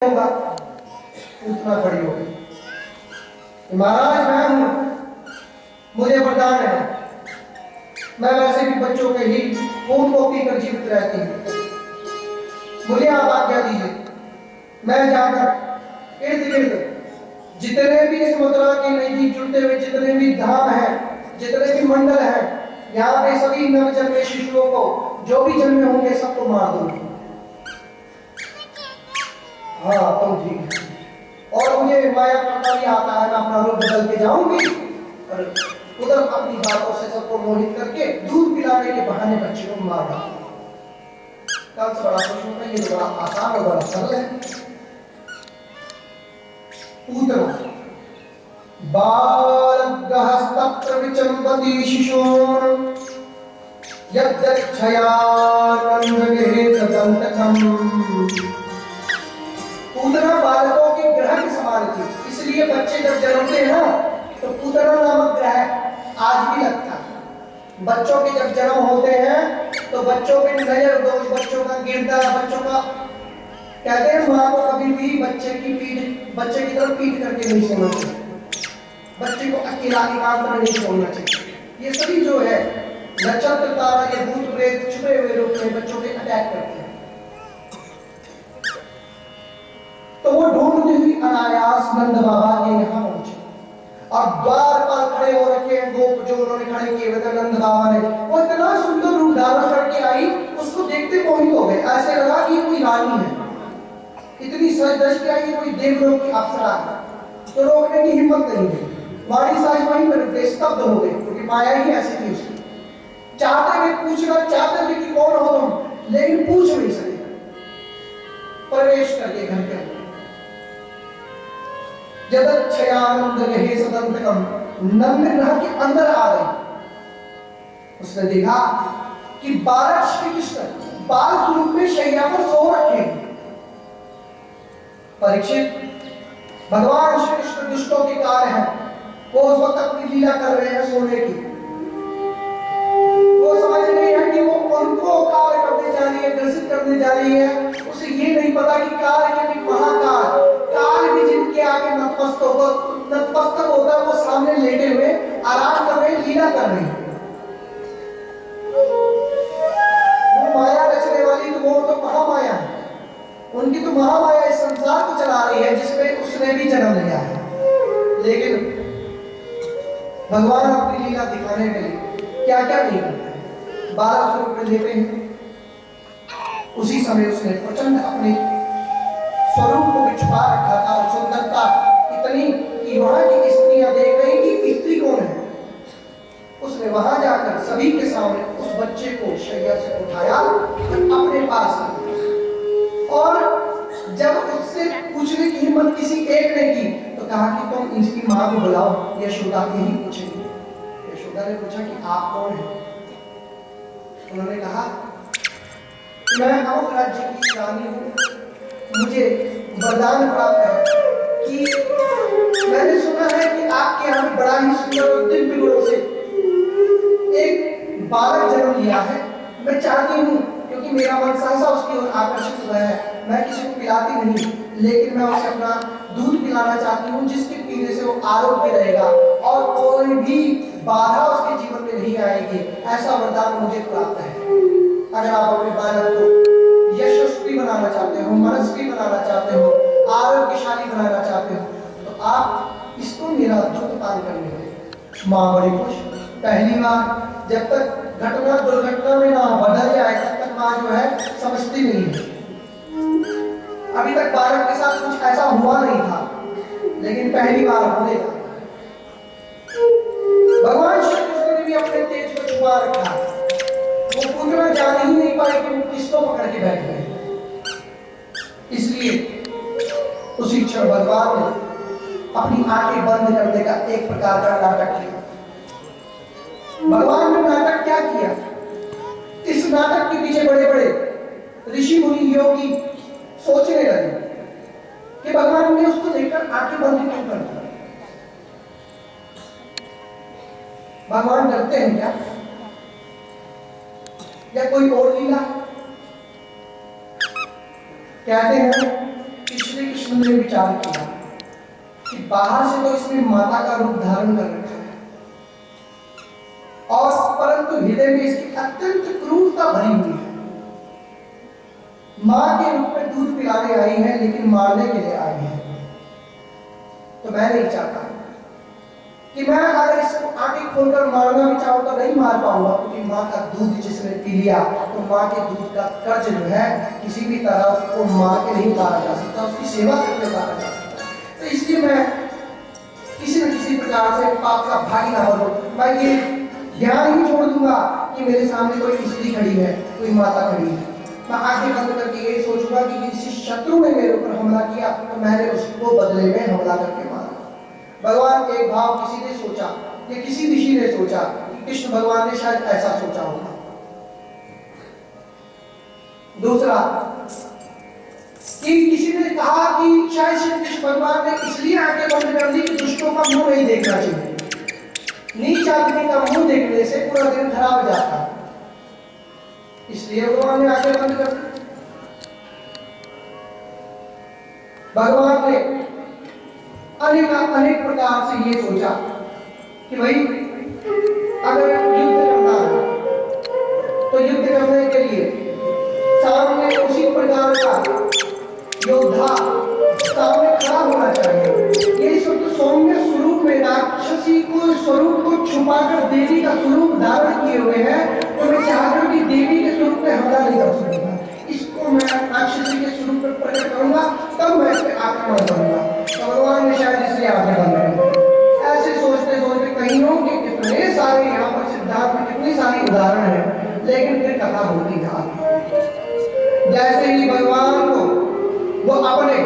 होगा, उतना खड़ी हो गई। महाराज मैं हूं, मुझे वरदान है, मैं वैसे भी बच्चों के ही खून को पीकर जीवित रहती हूँ, मुझे आप आज्ञा दीजिए, मैं जाकर इर्द गिर्द जितने भी इस मथुरा के नजदीक जुड़ते हुए जितने भी धाम है, जितने भी मंडल है, यहाँ पे सभी नवजन्मे शिशुओं को जो भी जन्मे होंगे सबको मार दूंगी। हाँ तो ठीक है, और मुझे माया करना भी आता है, मैं अपना रूप बदल के जाऊंगी और उधर अपनी बातों से सबको मोहित करके दूध पिलाने के बहाने बच्चे को मार डालूंगा। कंस बड़ा खुश होता है, ये तो बड़ा आसान और बड़ा सरल है। पूतना बालगहस्तत्र विचम्बति शिशून् यद्यक्षयानन्दगेहे सदन्तकम्। पूतना बालकों के ग्रह के समान थी, इसलिए बच्चे जब जन्मते हैं ना तो पूतना नामक ग्रह आज भी लगता है। बच्चों के जब जन्म होते हैं तो बच्चों पे नजर दोष बच्चों का गिरता है, बच्चों का कहते हैं माँ को कभी भी बच्चे की तरफ पीठ करके नहीं सोना चाहिए, बच्चे को अकेला एकांत में नहीं छोड़ना चाहिए। ये सभी जो है नक्षत्र तारा के भूत प्रेत छुपे हुए रूप में बच्चों पे अटैक करते हैं। तो वो ढूंढती हुई अनायास नंद बाबा के यहाँ पहुंचे और द्वार पर खड़े हो रखे हैं गोप जो उन्होंने खड़े किए हुए थे नंद बाबा ने। वो इतना सुंदर रूप धारण करके आई, उसको देखते मोहित हो गए, ऐसे लगा कि कोई रानी है, इतनी सज धज के आई, कोई देवलोक की अप्सरा है। तो रोकने की हिम्मत नहीं हुई, वाणी साज वहीं पर स्तब्ध हो गई, क्योंकि माया ही ऐसी थी उसकी। चाहते हुए पूछना चाहते थे कि कौन हो तुम, लेकिन पूछ नहीं सके। प्रवेश करके घर के अंदर यदक्षयानंद गहे सदंतकम, नंद ग्रह के अंदर आ गई। उसने देखा कि बालक श्री कृष्ण बाल स्वरूप में शैया पर सो रखे। परीक्षित, भगवान श्री कृष्ण दुष्टों के कार्य है, वो उस वक्त अपनी लीला कर रहे हैं सोने की। वो समझ रही है कि वो उनको कार्य करने जा रही है, ग्रसित करने जा रही है। उसे ये नहीं पता कि कार्य के भी महाकाल, काल भी जिनके आगे नतमस्तक होता है, वो सामने लेटे हुए आराम कर रहे, लीला कर रहे हैं। वो माया रचने वाली तो वो तो महामाया है, उनकी तो महामाया इस संसार को चला रही है जिसमें उसने भी जन्म लिया है। लेकिन भगवान अपनी लीला दिखाने के लिए क्या क्या नहीं करते हैं, 12 स्वरूप में लेते हैं। उसी समय उसने प्रचंड अपने स्वरूप को भी छुपा रखा था और सुंदरता इतनी कि वहां की स्त्रियां देख रही कि स्त्री कौन है। उसने वहां जाकर सभी के सामने उस बच्चे को शैया से उठाया अपने पास और जब उससे पूछने की हिम्मत किसी एक ने की तो कहा कि तुम इसकी मां को बुलाओ। यशोदा यही पूछेगी। यशोदा ने पूछा कि आप कौन हैं? उन्होंने कहा मैं अवध राज्य की रानी हूँ, मुझे वरदान प्राप्त है कि मैंने सुना है कि आपके यहाँ बड़ा ही सुंदर और दिव्य गुणों से एक बालक जन्म लिया है। मैं चाहती हूँ, क्योंकि मेरा मन सहसा उसकी ओर आकर्षित हुआ है, मैं किसी को पिलाती नहीं, लेकिन मैं उसे अपना दूध पिलाना चाहती हूँ जिसके पीने से वो आरोग्य रहेगा और कोई भी बाधा उसके जीवन में नहीं आएगी। ऐसा वरदान मुझे प्राप्त है। अगर आप अपने बालक को यशस्वी बनाना चाहते हो, मनस्वी बनाना चाहते हो, आरोग्यशाली बनाना चाहते हो, तो आप इसको मेरा दूध पान करने दें। माँ बड़ी खुश। पहली बार जब तक घटना दुर्घटना में ना बदल जाए तब तक माँ जो है समझती नहीं है। अभी तक बालक के साथ कुछ ऐसा हुआ नहीं था, लेकिन पहली बार होने था। भगवान श्री कृष्ण ने भी अपने तेज को छुपा रखा, वो पूतना जान ही नहीं पाए कि वो किसको पकड़ के बैठ गए। इसलिए उसी क्षण भगवान ने अपनी आंखें बंद करने का एक प्रकार का नाटक किया। भगवान ने नाटक क्या किया? इस नाटक के पीछे बड़े बड़े ऋषि मुनि योगी सोचने लगे कि भगवान ने उसको देखकर आंखें बंद क्यों कर दी। भगवान डरते हैं क्या, या कोई और लीला? कहते हैं कि श्री कृष्ण कृष्ण ने विचार किया कि बाहर से तो इसने माता का रूप धारण कर रखा है, और परंतु हृदय में इसकी अत्यंत क्रूरता भरी हुई है। मां के रूप में दूध पिलाने आई है, लेकिन मारने के लिए आई है। तो मैं नहीं चाहता कि मैं अगर इसको आंखें खोलकर मारना भी चाहूं तो नहीं मार पाऊंगा, क्योंकि मां का दूध जिसने पी लिया तो मां के दूध का कर्ज जो है किसी भी तरह उसको मार के नहीं मारा जा सकता, उसकी सेवा करके मारा जा सकता। तो इसलिए मैं किसी न किसी प्रकार से पाप का भागी ना बनूं। मैं ये ध्यान ही छोड़ दूंगा कि मेरे सामने कोई स्त्री खड़ी है, कोई माता खड़ी है। मैं आंखें बंद करके यही सोचूंगा कि किसी शत्रु ने मेरे ऊपर हमला किया तो मैंने उसको बदले में हमला करके मारा। भगवान एक भाव किसी ने सोचा या किसी ऋषि ने सोचा कि कृष्ण भगवान ने शायद ऐसा सोचा होगा। दूसरा कि किसी ने कहा कि शायद श्री कृष्ण भगवान ने इसलिए आंखें बंद कर दी कि दुष्टों का मुंह नहीं देखना चाहिए, नीच आदमी का मुंह देखने से पूरा दिन खराब जाता है, इसलिए भगवान ने आंखें बंद कर दी। भगवान ने अनेक प्रकार से ये सोचा कि भाई अगर युद्ध करना है तो युद्ध करने के लिए सामने उसी प्रकार का योद्धा सामने खड़ा होना चाहिए। ये सब सौम्य स्वरूप में राक्षसी को स्वरूप को छुपाकर देवी का स्वरूप धारण किए हुए हैं, तो मैं चाहकर भी देवी के स्वरूप में हमला नहीं कर सकूंगा। इसको मैं राक्षसी के स्वरूप में प्रकट करूंगा, तब मैं इस पे आक्रमण करूंगा। भगवान ने शायद इसलिए आगे बढ़ ऐसे सोचते सोचते कईयों के कितने सारे यहाँ पर सिद्धांत में कितनी सारी उदाहरण है, लेकिन कथा होती है। जैसे ही भगवान को वो अपने